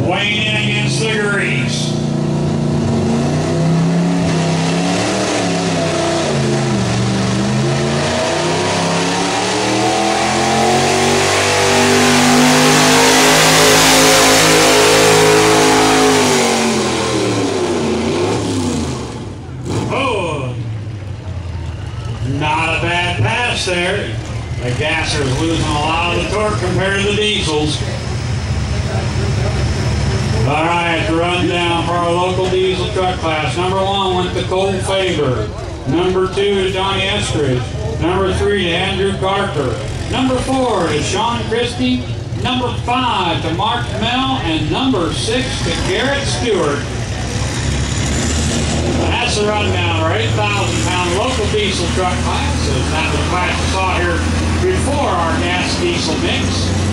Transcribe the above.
weighing in against the grease. Oh, not a bad pass there. The gasser's losing a lot of the torque compared to the diesels. All right, the rundown for our local diesel truck class. Number 1 went to Cole Faber. Number 2 to Johnny Estridge. Number 3 to Andrew Carter. Number 4 to Sean Christie. Number 5 to Mark Mell. And number 6 to Garrett Stewart. That's the rundown for 8,000-pound local diesel truck classes. That was the class we saw here before our gas diesel mix.